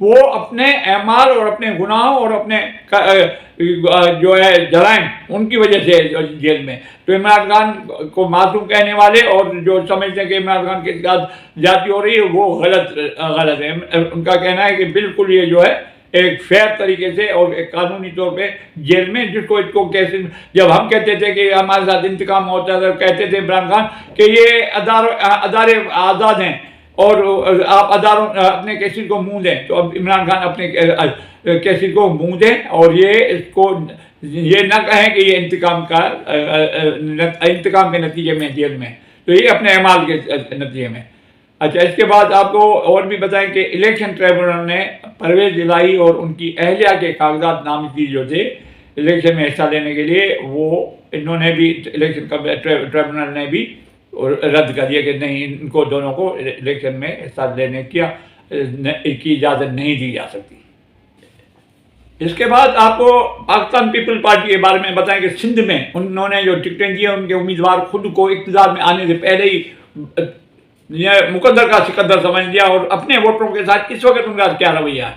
وہ اپنے اعمال اور اپنے گناہوں اور اپنے جو ہے جرائم ان کی وجہ سے جیل میں. تو عمران خان کو معصوم کہنے والے اور جو سمجھتے ہیں کہ عمران خان کے ساتھ زیادتی ہو رہی ہے وہ غلط ہے. ان کا کہنا ہے کہ بالکل یہ جو ہے ایک فیئر طریقے سے اور ایک قانونی طور پہ جیل میں جس کو کیسے جب ہم کہتے تھے کہ ہمارے ساتھ انتقام ہوتا تھا کہتے تھے عمران خان کہ یہ ادارے آزاد ہیں اور آپ اپنے کیسز کو منہ دیں. تو اب عمران خان اپنے کیسز کو منہ دیں اور یہ نہ کہیں کہ یہ انتقام کے نتیجے میں جیل میں. تو یہ اپنے اعمال کے نتیجے میں. اچھا اس کے بعد آپ کو اور بھی بتائیں کہ الیکشن ٹریبونل نے پرویز الہی اور ان کی اہلیہ کے کاغذات نامزدگی جو تھے الیکشن میں حصہ لینے کے لیے وہ انہوں نے بھی الیکشن ٹریبونل نے بھی رد کر دیا کہ نہیں ان کو دونوں کو الیکشن میں حصہ لینے کی اجازت نہیں دی جا سکتی. اس کے بعد آپ کو پاکستان پیپل پارٹی کے بارے میں بتائیں کہ سندھ میں انہوں نے جو ٹکٹیں دی ہیں ان کے امیدوار خود کو اقتدار میں آنے سے پہلے ہی یہ مقدر کا سکندر سمجھ لیا اور اپنے ووٹروں کے ساتھ اس وقت ان کا کیا رویہ ہے.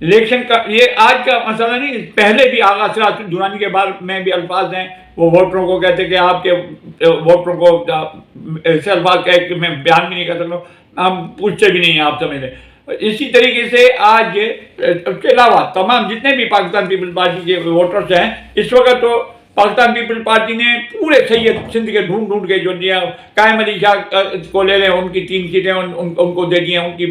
الیکشن کا یہ آج کا مسئلہ نہیں, پہلے بھی آغا سراج دورانی کے بارے میں بھی الفاظ ہیں. وہ ووٹروں کو کہتے کہ آپ کے ووٹروں کو ایسے الفاظ کہے کہ میں بیان بھی نہیں کر سکتا, ہم پوچھتے بھی نہیں ہیں, آپ سمجھ لیں. اسی طریقے سے آج اس کے علاوہ تمام جتنے بھی پاکستان پیپل پارٹی کے ووٹرز ہیں اس وقت تو پاکستان پیپل پارٹی نے پورے سید سندھ کے ڈھونڈ کے جو دیا, قائم علی شاہ کو لے لیں, ان کی 3 سیٹیں ان کو دے دی ہیں, ان کی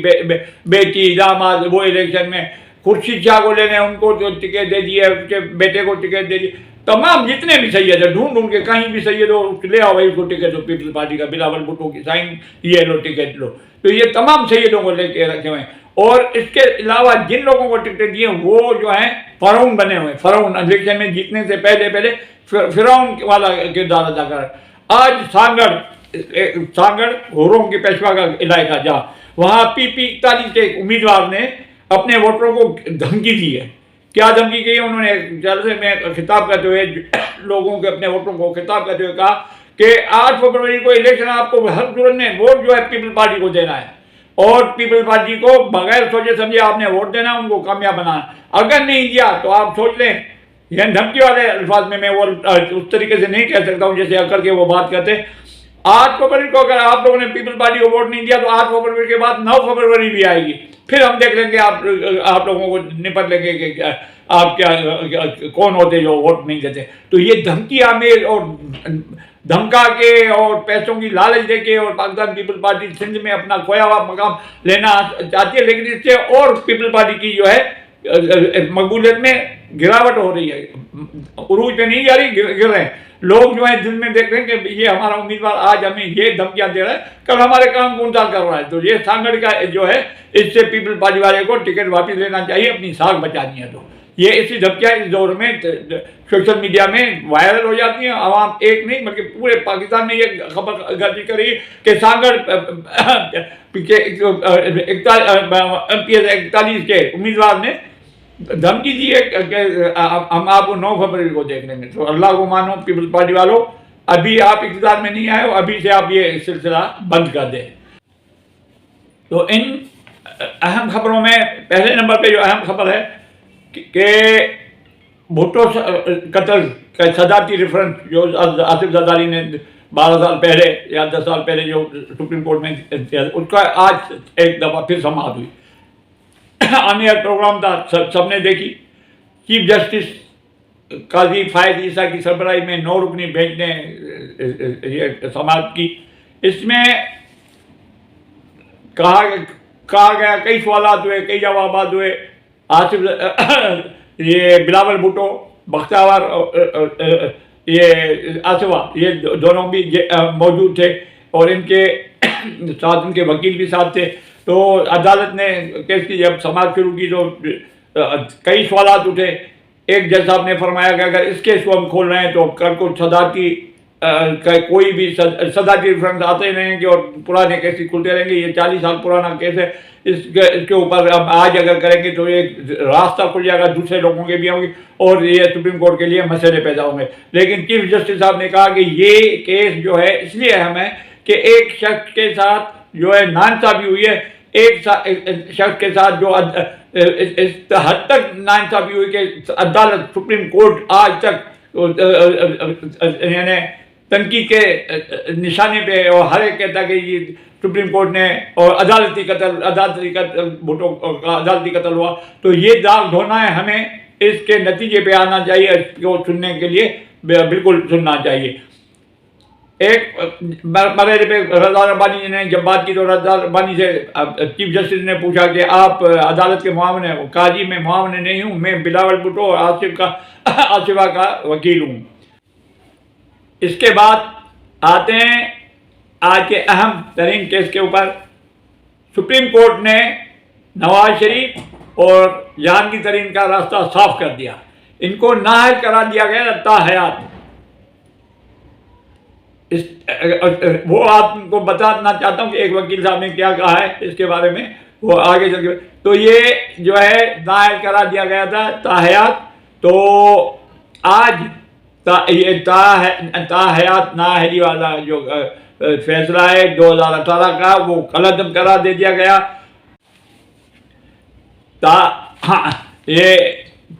بیٹی داماد وہ الیکشن میں, خورشید شاہ کو لے لیں ان کو جو ٹکٹ دے دی ہے, اس کے بیٹے کو ٹکٹ دے دی. تمام جتنے بھی سید ہیں ڈھونڈ کے کہیں بھی سید ہو لے آؤ بھائی اس کو ٹکٹ ہو, پیپل پارٹی کا بلاول بھٹو کی سائن یہ لو ٹکٹ لو. تو یہ تمام سیدوں کو لے کے رکھے ہوئے ہیں. اور اس کے علاوہ جن لوگوں کو ٹکٹیں دیے وہ جو ہیں فرعون بنے ہوئے, فرعون الیکشن میں جیتنے سے پہلے فرعون والا کردار ادا کر. آج سانگڑ ہوروم کے پیشوا کا علاقہ جہاں وہاں PP41 کے امیدوار نے اپنے ووٹروں کو دھمکی دی ہے. کیا دھمکی کی ہے؟ انہوں نے جلسے میں خطاب کرتے ہوئے لوگوں کے اپنے ووٹروں کو خطاب کرتے ہوئے کہا کہ 8 فروری کو الیکشن آپ کو ہر صورت میں ووٹ جو ہے پیپل پارٹی کو دینا ہے اور پیپل پارٹی کو بغیر سوچے سمجھے آپ نے ووٹ دینا, ان کو کامیاب بنانا. اگر نہیں دیا تو آپ سوچ لیں, یہ دھمکی والے الفاظ میں وہ اس طریقے سے نہیں کہہ سکتا ہوں جیسے کر کے وہ بات کرتے. 8 فروری کو اگر آپ لوگوں نے پیپل پارٹی کو ووٹ نہیں دیا تو 8 فروری کے بعد 9 فروری بھی آئے گی, پھر ہم دیکھ لیں گے آپ لوگوں کو نپٹ لیں گے کہ آپ کیا کون ہوتے جو ووٹ نہیں دیتے. تو یہ دھمکی آمیز اور دھمکا کے اور پیسوں کی لالچ دے کے اور پاکستان پیپل پارٹی سندھ میں اپنا کھویا ہوا مقام لینا چاہتی ہے, لیکن اس سے اور پیپل پارٹی کی جو ہے مقبولیت میں گراوٹ ہو رہی ہے, عروج پہ نہیں جا رہی, گر رہے ہیں. لوگ جو ہیں دل میں دیکھ رہے ہیں کہ یہ ہمارا امیدوار آج ہمیں یہ دھمکیاں دے رہا ہے, کل ہمارے کام کو انتظار کر رہا ہے. تو یہ سانگڑ کا جو ہے اس سے پیپل پارٹی والے کو ٹکٹ واپس لینا چاہیے, اپنی ساکھ بچانی ہے. تو یہ ایسی دھمکیاں اس دور میں سوشل میڈیا میں وائرل ہو جاتی ہیں. عوام ایک نہیں بلکہ پورے پاکستان میں یہ خبر گردش کر رہی ہے کہ سانگڑ MPS 41 کے امیدوار نے دھمکی دی ہے کہ ہم آپ کو 9 فروری کو دیکھ لیں گے. تو اللہ کو مانو پیپل پارٹی والوں, ابھی آپ اقتدار میں نہیں آئے ہو, ابھی سے آپ یہ سلسلہ بند کر دیں. تو ان اہم خبروں میں پہلے نمبر پہ جو اہم خبر ہے کہ بھٹو قتل کا صدارتی ریفرنس جو آصف زرداری نے 12 سال پہلے یا 10 سال پہلے جو سپریم کورٹ میں اس کا آج ایک دفعہ پھر سماعت ہوئی. آن ایئر پروگرام تھا, سب نے دیکھی. چیف جسٹس قاضی فائز عیسیٰ کی سربراہی میں 9 رکنی بینچ نے یہ سماعت کی. اس میں کہا گیا, کئی سوالات ہوئے, کئی جوابات ہوئے. آصف یہ بلاول بھٹو, بختیار یہ آصفہ, یہ دونوں بھی موجود تھے اور ان کے ساتھ ان کے وکیل بھی ساتھ تھے. تو عدالت نے کیس کی جب سماعت شروع کی تو کئی سوالات اٹھے. ایک جج صاحب نے فرمایا کہ اگر اس کیس کو ہم کھول رہے ہیں تو کل کو صدارتی کوئی بھی صدارتی ریفرنس آتے ہی رہیں گے اور پرانے کیس کھلتے رہیں گے. یہ 40 سال پرانا کیس ہے, اس کے اوپر ہم آج اگر کریں گے تو ایک راستہ کھل جائے گا, دوسرے لوگوں کے بھی ہوں گے اور یہ سپریم کورٹ کے لیے مسئلے پیدا ہوں گے. لیکن چیف جسٹس صاحب نے کہا کہ یہ کیس جو ہے اس لیے اہم ہے کہ ایک شخص کے ساتھ جو ہے ناانصافی ہوئی ہے ایک شخص کے ساتھ جو اس حد تک ناانصافی ہوئی کہ عدالت سپریم کورٹ آج تک یعنی تنقید کے نشانے پہ، اور ہر ایک کہتا کہ یہ سپریم کورٹ نے اور عدالتی قتل بھٹو کا عدالتی قتل ہوا، تو یہ داغ دھونا ہے، ہمیں اس کے نتیجے پہ آنا چاہیے، اس کو سننے کے لیے بالکل سننا چاہیے۔ ایک مرحلے پہ رضا ربانی جی نے جب بات کی تو رضا ربانی سے چیف جسٹس نے پوچھا کہ آپ عدالت کے معاون ہیں؟ قاضی میں معاون نہیں ہوں، میں بلاول بھٹو اور آصفہ کا وکیل ہوں۔ اس کے بعد آتے ہیں آج کے اہم ترین کیس کے اوپر۔ سپریم کورٹ نے نواز شریف اور جہانگیر ترین کا راستہ صاف کر دیا، ان کو نااہل قرار دیا گیا تا حیات۔ وہ آپ کو بتانا چاہتا ہوں کہ ایک وکیل صاحب نے کیا کہا ہے اس کے بارے میں، وہ آگے چل کے، تو یہ جو ہے نااہل قرار دیا گیا تھا تا حیات، تو آج یہ تا حیات نااہلی والا جو فیصلہ ہے 2018 کا، وہ کالعدم قرار دے دیا گیا۔ یہ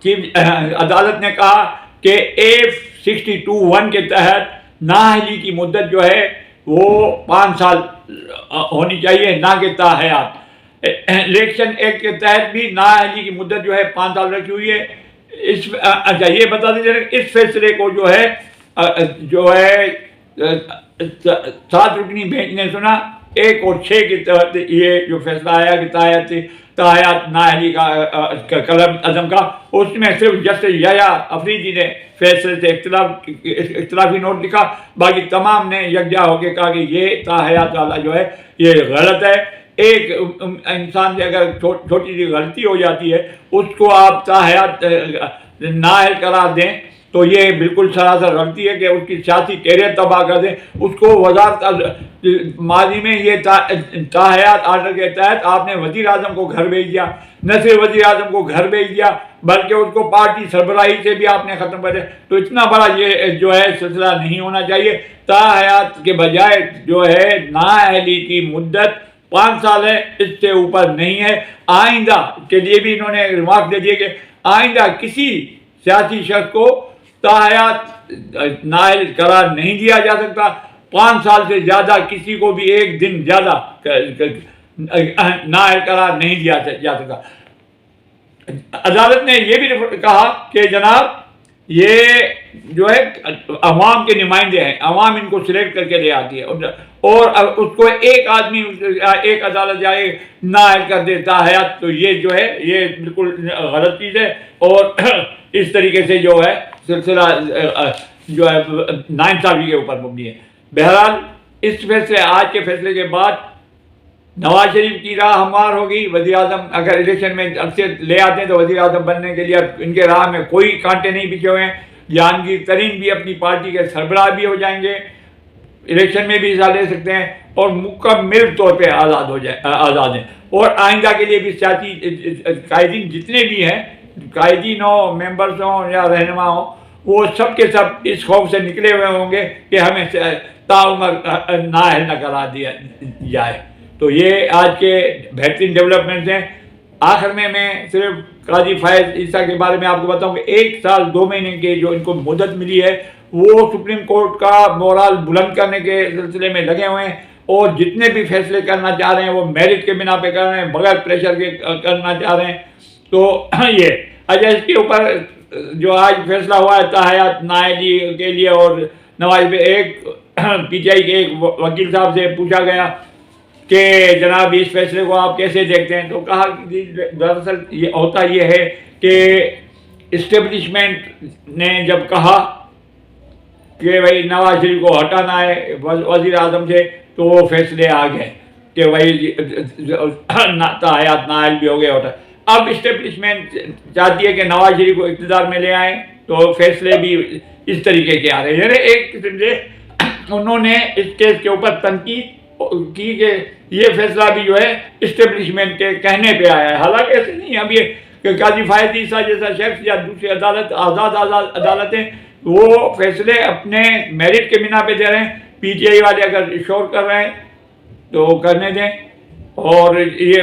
چیف عدالت نے کہا کہ A62(1) کے تحت نااہلی کی مدت جو ہے وہ 5 سال ہونی چاہیے، نہ کہ تا حیات۔ الیکشن ایکٹ کے تحت بھی نااہلی کی مدت جو ہے 5 سال رکھی ہوئی ہے۔ اچھا یہ بتا دیجیے اس فیصلے کو جو ہے 7 رکنی بینچ نے سنا، 1 اور 6 کے تحت یہ جو فیصلہ آیا کہ تا حیات نااہلی کا کالعدم کا، اس میں صرف جسٹس یحییٰ آفریدی نے فیصلے سے اختلافی نوٹ لکھا، باقی تمام نے یکجا ہو کے کہا کہ یہ تا حیات والا جو ہے یہ غلط ہے۔ ایک انسان سے اگر چھوٹی سی غلطی ہو جاتی ہے اس کو آپ تا حیات نااہل قرار دیں تو یہ بالکل سراسر غلطی ہے کہ اس کی سیاسی کیریئر تباہ کر دیں۔ اس کو وزارت ماضی میں یہ تا حیات آرڈر کے تحت آپ نے وزیر اعظم کو گھر بھیج دیا، نہ صرف وزیر اعظم کو گھر بھیج دیا بلکہ اس کو پارٹی سربراہی سے بھی آپ نے ختم کر دیا۔ تو اتنا بڑا یہ جو ہے سلسلہ نہیں ہونا چاہیے۔ تا حیات کے بجائے جو ہے نااہلی کی مدت 5 سال ہے، اس سے اوپر نہیں ہے۔ آئندہ کے لیے بھی انہوں نے ریمارک دے دیے کہ آئندہ کسی سیاسی شخص کو تا حیات نااہل قرار نہیں دیا جا سکتا، 5 سال سے زیادہ کسی کو بھی 1 دن زیادہ نااہل قرار نہیں دیا جا سکتا۔ عدالت نے یہ بھی کہا کہ جناب یہ جو ہے عوام کے نمائندے ہیں، عوام ان کو سلیکٹ کر کے لے آتی ہے، اور اس کو ایک آدمی ایک عدالت جائے نااہل کر دے تا حیات، تو یہ جو ہے یہ بالکل غلط چیز ہے، اور اس طریقے سے جو ہے سلسلہ جو ہے ناانصافی کے اوپر مبنی ہے۔ بہرحال اس فیصلے آج کے فیصلے کے بعد نواز شریف کی راہ ہموار ہوگی۔ وزیر اعظم اگر الیکشن میں اکثر لے آتے ہیں تو وزیر اعظم بننے کے لیے ان کے راہ میں کوئی کانٹے نہیں بچھے ہوئے ہیں۔ جہانگیر ترین بھی اپنی پارٹی کے سربراہ بھی ہو جائیں گے، الیکشن میں بھی حصہ لے سکتے ہیں، اور مکمل طور پہ آزاد ہیں۔ اور آئندہ کے لیے بھی سیاسی قائدین جتنے بھی ہیں، قائدین ہوں، ممبرز ہوں یا رہنما ہوں، وہ سب کے سب اس خوف سے نکلے ہوئے ہوں گے کہ ہمیں تاعمر نااہل نہ قرار دیا جائے۔ تو یہ آج کے بہترین ڈیولپمنٹس ہیں۔ آخر میں صرف قاضی فائز عیسیٰ کے بارے میں آپ کو بتاؤں کہ 1 سال 2 مہینے کے جو ان کو مدت ملی ہے وہ سپریم کورٹ کا مورال بلند کرنے کے سلسلے میں لگے ہوئے ہیں، اور جتنے بھی فیصلے کرنا چاہ رہے ہیں وہ میرٹ کے بنا پہ کر رہے ہیں، بغیر پریشر کے کرنا چاہ رہے ہیں۔ تو یہ اچھا اس کے اوپر جو آج فیصلہ ہوا ہے تا حیات نااہلی کے لیے، اور نواز پہ ایک پی ٹی آئی کے ایک وکیل صاحب سے پوچھا گیا کہ جناب اس فیصلے کو آپ کیسے دیکھتے ہیں، تو کہا کہ دراصل یہ ہوتا یہ ہے کہ اسٹیبلشمنٹ نے جب کہا کہ بھائی نواز شریف کو ہٹانا ہے وزیر اعظم سے، تو وہ فیصلے آ گئے کہ بھائی تا حیات نااہل بھی ہو گئے ہوتا۔ اب اسٹیبلشمنٹ چاہتی ہے کہ نواز شریف کو اقتدار میں لے آئیں، تو فیصلے بھی اس طریقے کے آ رہے ہیں۔ یعنی ایک قسم سے انہوں نے اس کیس کے اوپر تنقید کی کہ یہ فیصلہ بھی جو ہے اسٹیبلشمنٹ کے کہنے پہ آیا ہے، حالانکہ ایسے نہیں۔ اب یہ کہ قاضی فائز عیسیٰ جیسا شخص یا دوسری آزاد عدالتیں وہ فیصلے اپنے میرٹ کے بنا پہ دے رہے ہیں۔ پی ٹی آئی والے اگر شور کر رہے ہیں تو کرنے دیں۔ اور یہ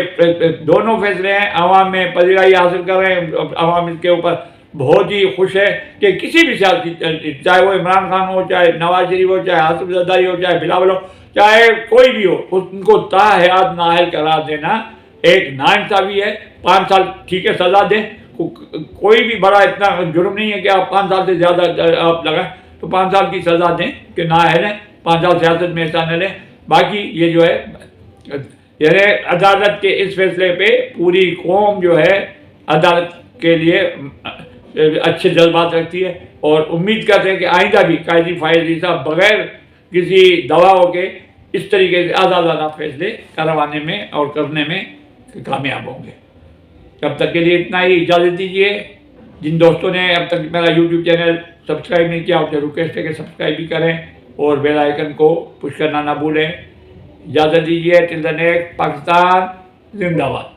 دونوں فیصلے ہیں عوام میں پذیرائی حاصل کر رہے ہیں. عوام اس کے اوپر بہت ہی خوش ہے کہ کسی بھی سیاسی، چاہے وہ عمران خان ہو، چاہے نواز شریف ہو، چاہے آصف زرداری ہو، چاہے بلاول ہو، چاہے کوئی بھی ہو، ان کو تاحیات نااہل قرار دینا ایک ناانصافی ہے. 5 سال ٹھیک ہے سزا دیں، کوئی بھی بڑا اتنا جرم نہیں ہے کہ آپ 5 سال سے زیادہ آپ لگائیں، تو 5 سال کی سزا دیں کہ نااہل ہیں، 5 سال سیاست میں حصہ نہ لیں. باقی یہ جو ہے یعنی عدالت کے اس فیصلے پہ پوری قوم جو ہے عدالت کے لیے اچھے جذبات رکھتی ہے، اور امید کرتے ہیں کہ آئندہ بھی قاضی فائز علی صاحب بغیر کسی دباؤ کے اس طریقے سے آزادانہ فیصلے کروانے میں اور کرنے میں کامیاب ہوں گے. تب تک کے لیے اتنا ہی، اجازت دیجیے. جن دوستوں نے اب تک میرا یوٹیوب چینل سبسکرائب نہیں کیا اسے ریکویسٹ ہے کہ سبسکرائب بھی کریں اور بیل آئیکن کو پش کرنا نہ بھولیں. اجازت دیجیے. ٹل دی نیکسٹ. پاکستان زندہ باد.